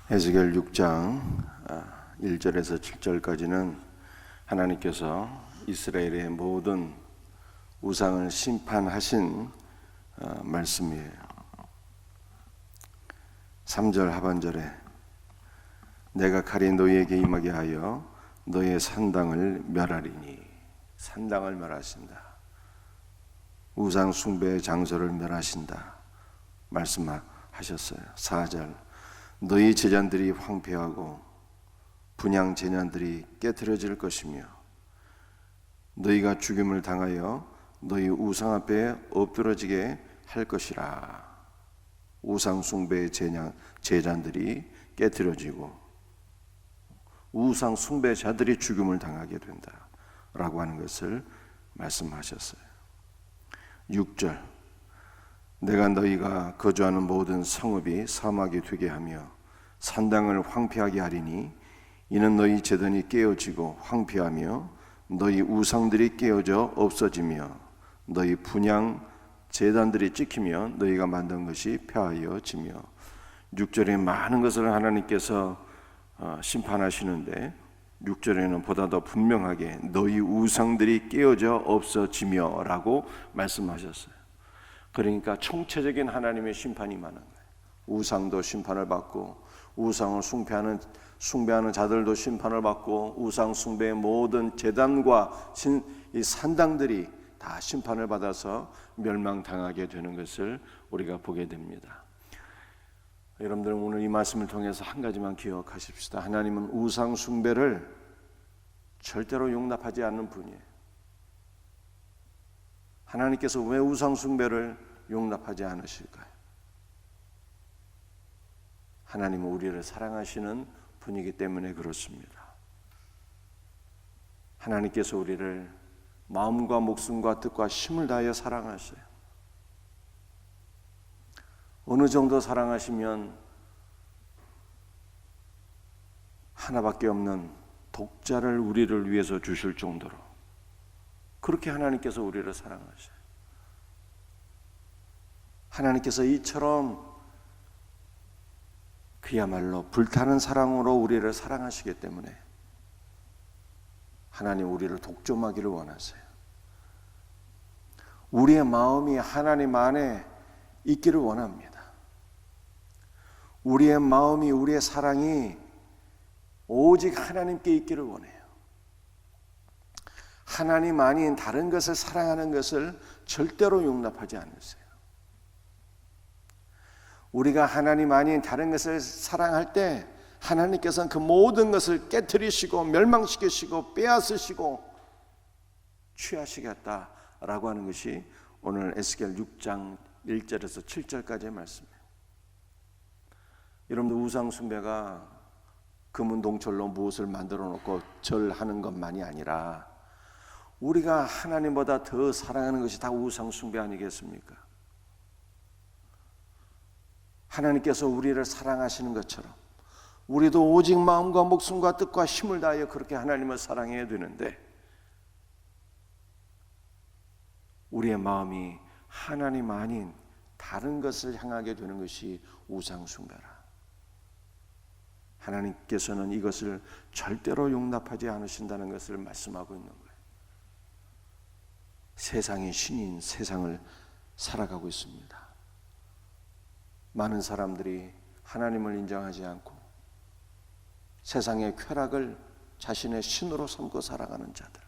에스겔 6장 1절에서 7절까지는 하나님께서 이스라엘의 모든 우상을 심판하신 말씀이에요. 3절 하반절에 내가 칼이 너희에게 임하게 하여 너희의 산당을 멸하리니, 산당을 멸하신다. 우상 숭배의 장소를 멸하신다 말씀하셨어요. 4절 너희 제단들이 황폐하고 분향 제단들이 깨트려질 것이며 너희가 죽임을 당하여 너희 우상 앞에 엎드러지게 할 것이라. 우상 숭배의 제단들이 깨트려지고 우상 숭배자들이 죽임을 당하게 된다 라고 하는 것을 말씀하셨어요. 6절 내가 너희가 거주하는 모든 성읍이 사막이 되게 하며 산당을 황폐하게 하리니 이는 너희 제단이 깨어지고 황폐하며 너희 우상들이 깨어져 없어지며 너희 분향 제단들이 찍히며 너희가 만든 것이 폐하여지며. 6절에 많은 것을 하나님께서 심판하시는데 6절에는 보다 더 분명하게 너희 우상들이 깨어져 없어지며 라고 말씀하셨어요. 그러니까 총체적인 하나님의 심판이 많은 거예요. 우상도 심판을 받고 우상을 숭배하는 자들도 심판을 받고 우상 숭배의 모든 제단과 이 산당들이 다 심판을 받아서 멸망당하게 되는 것을 우리가 보게 됩니다. 여러분들은 오늘 이 말씀을 통해서 한 가지만 기억하십시다. 하나님은 우상 숭배를 절대로 용납하지 않는 분이에요. 하나님께서 왜 우상 숭배를 용납하지 않으실까요? 하나님은 우리를 사랑하시는 분이기 때문에 그렇습니다. 하나님께서 우리를 마음과 목숨과 뜻과 힘을 다하여 사랑하셔요. 어느 정도 사랑하시면 하나밖에 없는 독자를 우리를 위해서 주실 정도로 그렇게 하나님께서 우리를 사랑하셔요. 하나님께서 이처럼 그야말로 불타는 사랑으로 우리를 사랑하시기 때문에 하나님 우리를 독점하기를 원하세요. 우리의 마음이 하나님 안에 있기를 원합니다. 우리의 마음이, 우리의 사랑이 오직 하나님께 있기를 원해요. 하나님 아닌 다른 것을 사랑하는 것을 절대로 용납하지 않으세요. 우리가 하나님 아닌 다른 것을 사랑할 때 하나님께서는 그 모든 것을 깨트리시고 멸망시키시고 빼앗으시고 취하시겠다라고 하는 것이 오늘 에스겔 6장 1절에서 7절까지의 말씀이에요. 여러분들 우상 숭배가 금은 동철로 무엇을 만들어 놓고 절하는 것만이 아니라 우리가 하나님보다 더 사랑하는 것이 다 우상 숭배 아니겠습니까? 하나님께서 우리를 사랑하시는 것처럼 우리도 오직 마음과 목숨과 뜻과 힘을 다하여 그렇게 하나님을 사랑해야 되는데 우리의 마음이 하나님 아닌 다른 것을 향하게 되는 것이 우상 숭배라. 하나님께서는 이것을 절대로 용납하지 않으신다는 것을 말씀하고 있는 거예요. 세상이 신인 세상을 살아가고 있습니다. 많은 사람들이 하나님을 인정하지 않고 세상의 쾌락을 자신의 신으로 삼고 살아가는 자들,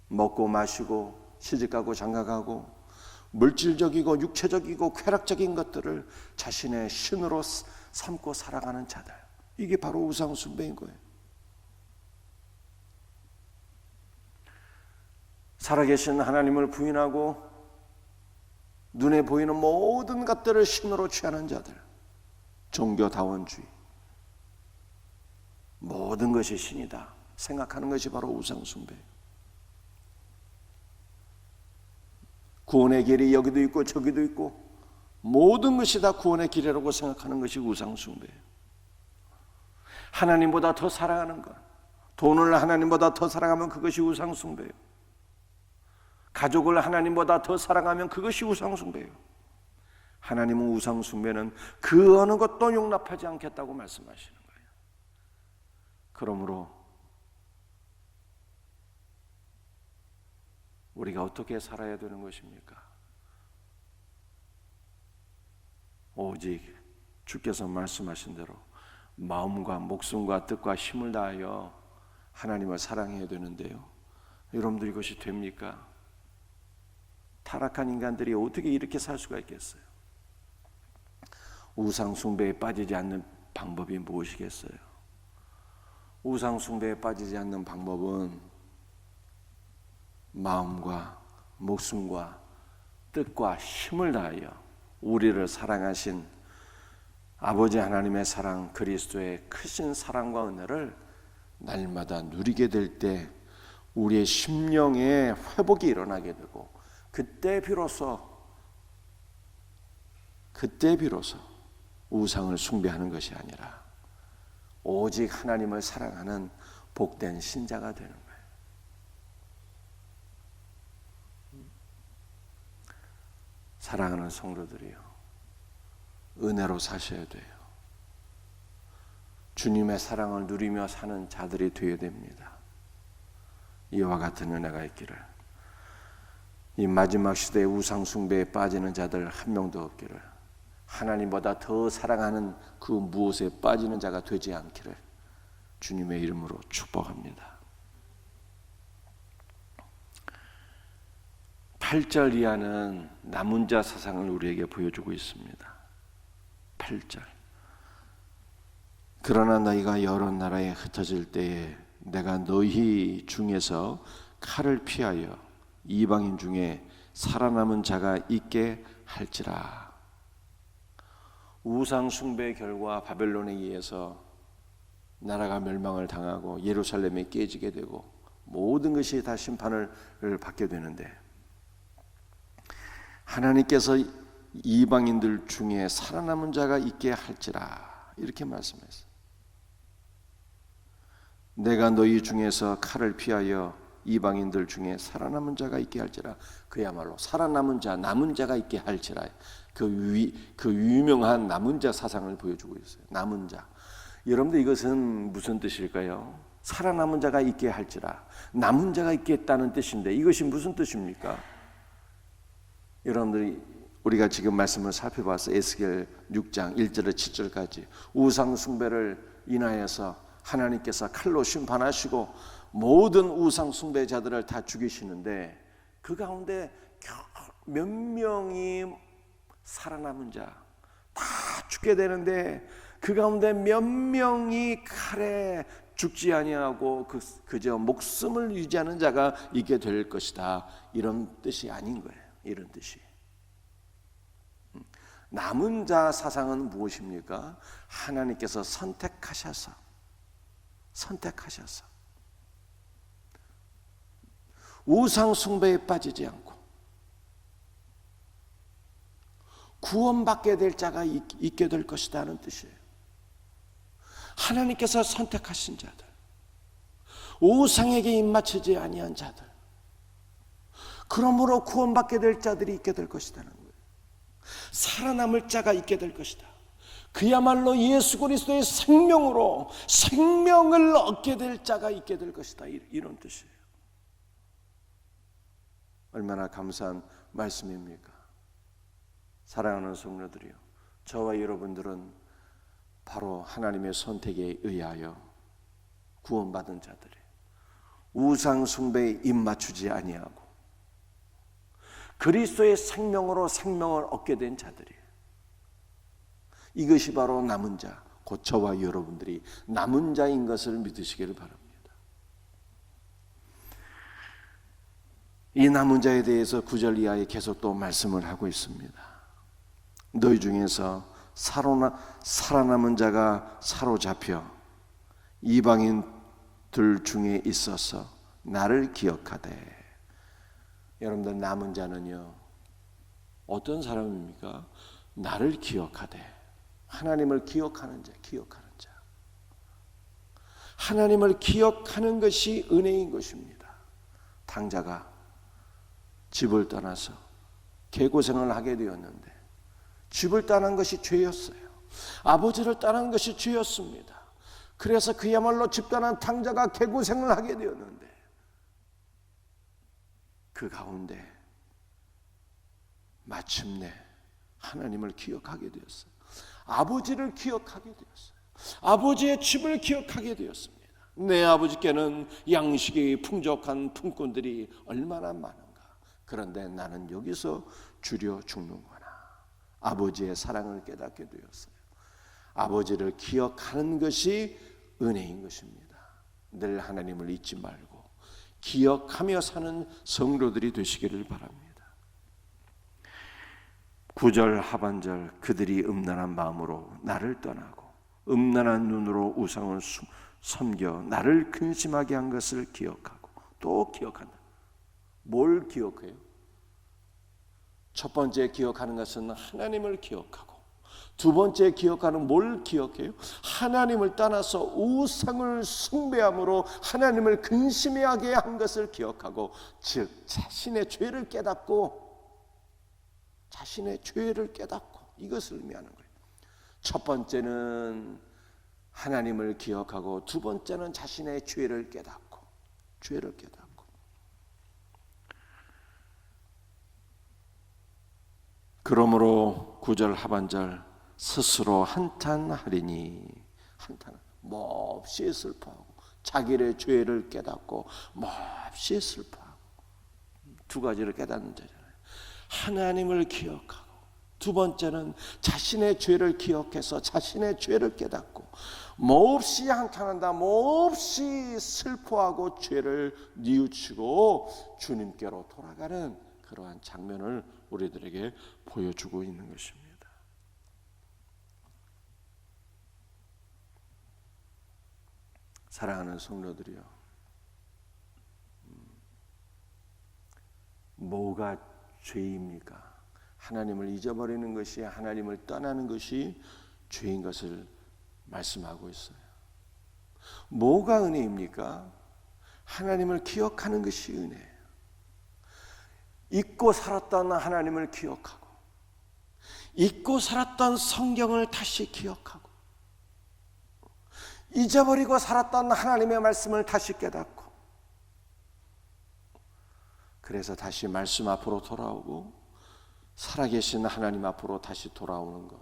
먹고 마시고 시집가고 장가가고 물질적이고 육체적이고 쾌락적인 것들을 자신의 신으로 삼고 살아가는 자들, 이게 바로 우상 숭배인 거예요. 살아계신 하나님을 부인하고 눈에 보이는 모든 것들을 신으로 취하는 자들, 종교다원주의, 모든 것이 신이다 생각하는 것이 바로 우상 숭배예요. 구원의 길이 여기도 있고 저기도 있고 모든 것이 다 구원의 길이라고 생각하는 것이 우상 숭배예요. 하나님보다 더 사랑하는 것, 돈을 하나님보다 더 사랑하면 그것이 우상 숭배예요. 가족을 하나님보다 더 사랑하면 그것이 우상 숭배예요. 하나님은 우상 숭배는 그 어느 것도 용납하지 않겠다고 말씀하시는 거예요. 그러므로 우리가 어떻게 살아야 되는 것입니까? 오직 주께서 말씀하신 대로 마음과 목숨과 뜻과 힘을 다하여 하나님을 사랑해야 되는데요. 여러분들 이것이 됩니까? 타락한 인간들이 어떻게 이렇게 살 수가 있겠어요? 우상 숭배에 빠지지 않는 방법이 무엇이겠어요? 우상 숭배에 빠지지 않는 방법은 마음과 목숨과 뜻과 힘을 다하여 우리를 사랑하신 아버지 하나님의 사랑, 그리스도의 크신 사랑과 은혜를 날마다 누리게 될 때 우리의 심령의 회복이 일어나게 되고 그때 비로소 우상을 숭배하는 것이 아니라 오직 하나님을 사랑하는 복된 신자가 되는 거예요. 사랑하는 성도들이요, 은혜로 사셔야 돼요. 주님의 사랑을 누리며 사는 자들이 되어야 됩니다. 이와 같은 은혜가 있기를, 이 마지막 시대에 우상 숭배에 빠지는 자들 한 명도 없기를, 하나님보다 더 사랑하는 그 무엇에 빠지는 자가 되지 않기를 주님의 이름으로 축복합니다. 8절 이하는 남은 자 사상을 우리에게 보여주고 있습니다. 8절. 그러나 너희가 여러 나라에 흩어질 때에 내가 너희 중에서 칼을 피하여 이방인 중에 살아남은 자가 있게 할지라. 우상 숭배의 결과 바벨론에 의해서 나라가 멸망을 당하고 예루살렘이 깨지게 되고 모든 것이 다 심판을 받게 되는데, 하나님께서 이방인들 중에 살아남은 자가 있게 할지라 이렇게 말씀했어요. 내가 너희 중에서 칼을 피하여 이방인들 중에 살아남은 자가 있게 할지라. 그야말로 살아남은 자, 남은 자가 있게 할지라. 그 유명한 남은 자 사상을 보여주고 있어요. 남은 자. 여러분들 이것은 무슨 뜻일까요? 살아남은 자가 있게 할지라. 남은 자가 있겠다는 뜻인데 이것이 무슨 뜻입니까? 여러분들이 우리가 지금 말씀을 살펴봐서 에스겔 6장 1절에서 7절까지 우상 숭배를 인하여서 하나님께서 칼로 심판하시고 모든 우상 숭배자들을 다 죽이시는데 그 가운데 몇 명이 살아남은 자 다 죽게 되는데 그 가운데 몇 명이 칼에 죽지 아니하고 그저 목숨을 유지하는 자가 있게 될 것이다. 이런 뜻이 아닌 거예요. 이런 뜻이. 남은 자 사상은 무엇입니까? 하나님께서 선택하셔서 우상 숭배에 빠지지 않고 구원받게 될 자가 있게 될 것이다 하는 뜻이에요. 하나님께서 선택하신 자들, 우상에게 입맞추지 아니한 자들, 그러므로 구원받게 될 자들이 있게 될 것이라는 거예요. 살아남을 자가 있게 될 것이다. 그야말로 예수 그리스도의 생명으로 생명을 얻게 될 자가 있게 될 것이다. 이런 뜻이에요. 얼마나 감사한 말씀입니까? 사랑하는 성도들이요, 저와 여러분들은 바로 하나님의 선택에 의하여 구원받은 자들이에요. 우상 숭배에 입맞추지 아니하고 그리스도의 생명으로 생명을 얻게 된 자들이에요. 이것이 바로 남은 자, 곧 저와 여러분들이 남은 자인 것을 믿으시기를 바랍니다. 이 남은 자에 대해서 9절 이하에 계속 또 말씀을 하고 있습니다. 너희 중에서 살아남은 자가 사로잡혀 이방인들 중에 있어서 나를 기억하되. 여러분들, 남은 자는요 어떤 사람입니까? 나를 기억하되. 하나님을 기억하는 자, 하나님을 기억하는 것이 은혜인 것입니다. 당자가 집을 떠나서 개고생을 하게 되었는데 집을 떠난 것이 죄였어요. 아버지를 떠난 것이 죄였습니다. 그래서 그야말로 집단한 탕자가 개고생을 하게 되었는데, 그 가운데 마침내 하나님을 기억하게 되었어요. 아버지를 기억하게 되었어요. 아버지의 집을 기억하게 되었습니다. 내 아버지께는 양식이 풍족한 품꾼들이 얼마나 많은가. 그런데 나는 여기서 주려 죽는구나. 아버지의 사랑을 깨닫게 되었어요. 아버지를 기억하는 것이 은혜인 것입니다. 늘 하나님을 잊지 말고 기억하며 사는 성도들이 되시기를 바랍니다. 9절 하반절, 그들이 음란한 마음으로 나를 떠나고 음란한 눈으로 우상을 섬겨 나를 근심하게 한 것을 기억하고, 또 기억한다. 뭘 기억해요? 첫 번째 기억하는 것은 하나님을 기억하고, 두 번째 기억하는 뭘 기억해요? 하나님을 떠나서 우상을 숭배함으로 하나님을 근심하게 한 것을 기억하고, 즉 자신의 죄를 깨닫고, 자신의 죄를 깨닫고, 이것을 의미하는 거예요. 첫 번째는 하나님을 기억하고, 두 번째는 자신의 죄를 깨닫고, 죄를 깨닫고. 그러므로 9절 하반절, 스스로 한탄하리니, 한탄, 몹시 슬퍼하고, 자기의 죄를 깨닫고 몹시 슬퍼하고. 두 가지를 깨닫는 자잖아요. 하나님을 기억하고, 두 번째는 자신의 죄를 기억해서 자신의 죄를 깨닫고 몹시 한탄한다, 몹시 슬퍼하고 죄를 뉘우치고 주님께로 돌아가는 그러한 장면을 우리들에게 보여주고 있는 것입니다. 사랑하는 성도들이요, 뭐가 죄입니까? 하나님을 잊어버리는 것이, 하나님을 떠나는 것이 죄인 것을 말씀하고 있어요. 뭐가 은혜입니까? 하나님을 기억하는 것이 은혜예요. 잊고 살았던 하나님을 기억하고, 잊고 살았던 성경을 다시 기억하고, 잊어버리고 살았던 하나님의 말씀을 다시 깨닫고, 그래서 다시 말씀 앞으로 돌아오고 살아계신 하나님 앞으로 다시 돌아오는 것,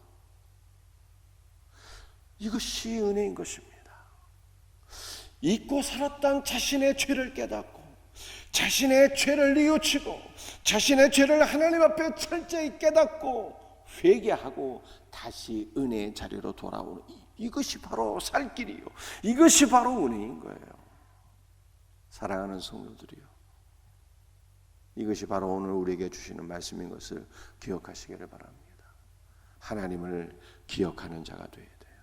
이것이 은혜인 것입니다. 잊고 살았던 자신의 죄를 깨닫고, 자신의 죄를 뉘우치고, 자신의 죄를 하나님 앞에 철저히 깨닫고 회개하고 다시 은혜의 자리로 돌아오는, 이것이 바로 살 길이요, 이것이 바로 은혜인 거예요. 사랑하는 성도들이요, 이것이 바로 오늘 우리에게 주시는 말씀인 것을 기억하시기를 바랍니다. 하나님을 기억하는 자가 되어야 돼요.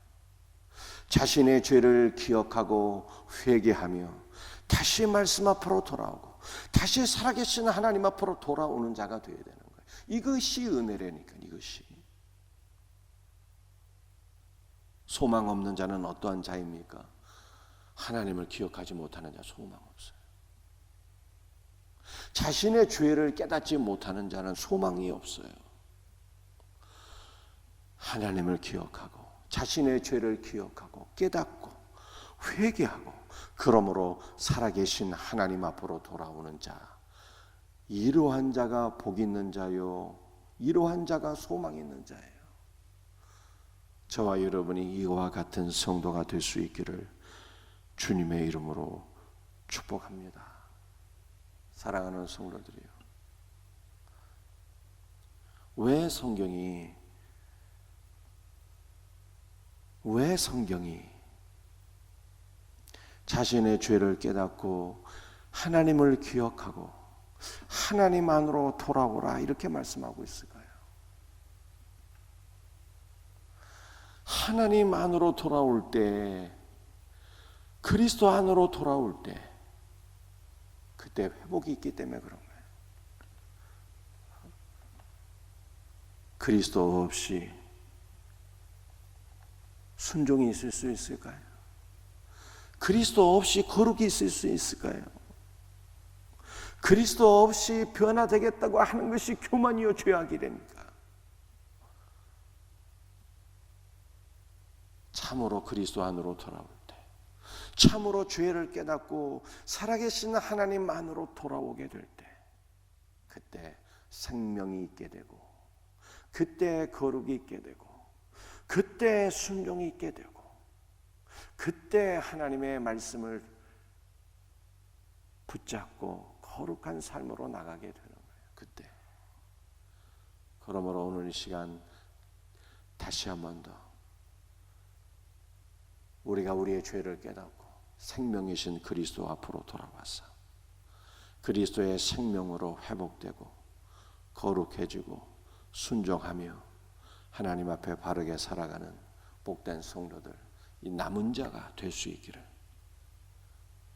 자신의 죄를 기억하고 회개하며 다시 말씀 앞으로 돌아오고 다시 살아계신 하나님 앞으로 돌아오는 자가 되어야 되는 거예요. 이것이 은혜라니까. 이것이. 소망 없는 자는 어떠한 자입니까? 하나님을 기억하지 못하는 자, 소망 없어요. 자신의 죄를 깨닫지 못하는 자는 소망이 없어요. 하나님을 기억하고 자신의 죄를 기억하고 깨닫고 회개하고 그러므로 살아계신 하나님 앞으로 돌아오는 자, 이러한 자가 복 있는 자요, 이러한 자가 소망 있는 자예요. 저와 여러분이 이와 같은 성도가 될 수 있기를 주님의 이름으로 축복합니다. 사랑하는 성도들이요, 왜 성경이 자신의 죄를 깨닫고 하나님을 기억하고 하나님 안으로 돌아오라 이렇게 말씀하고 있을까요? 하나님 안으로 돌아올 때, 그리스도 안으로 돌아올 때, 그때 회복이 있기 때문에 그런 거예요. 그리스도 없이 순종이 있을 수 있을까요? 그리스도 없이 거룩이 있을 수 있을까요? 그리스도 없이 변화되겠다고 하는 것이 교만이요 죄악이 됩니까? 참으로 그리스도 안으로 돌아올 때, 참으로 죄를 깨닫고 살아계신 하나님 안으로 돌아오게 될 때, 그때 생명이 있게 되고, 그때 거룩이 있게 되고, 그때 순종이 있게 되고, 그때 하나님의 말씀을 붙잡고 거룩한 삶으로 나가게 되는 거예요. 그때. 그러므로 오늘 이 시간 다시 한 번 더 우리가 우리의 죄를 깨닫고 생명이신 그리스도 앞으로 돌아와서 그리스도의 생명으로 회복되고 거룩해지고 순종하며 하나님 앞에 바르게 살아가는 복된 성도들, 이 남은 자가 될 수 있기를,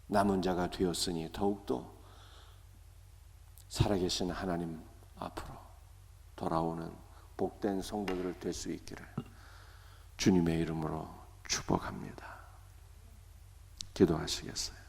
남은 자가 되었으니 더욱더 살아계신 하나님 앞으로 돌아오는 복된 성도들 될 수 있기를 주님의 이름으로 축복합니다. 기도하시겠어요?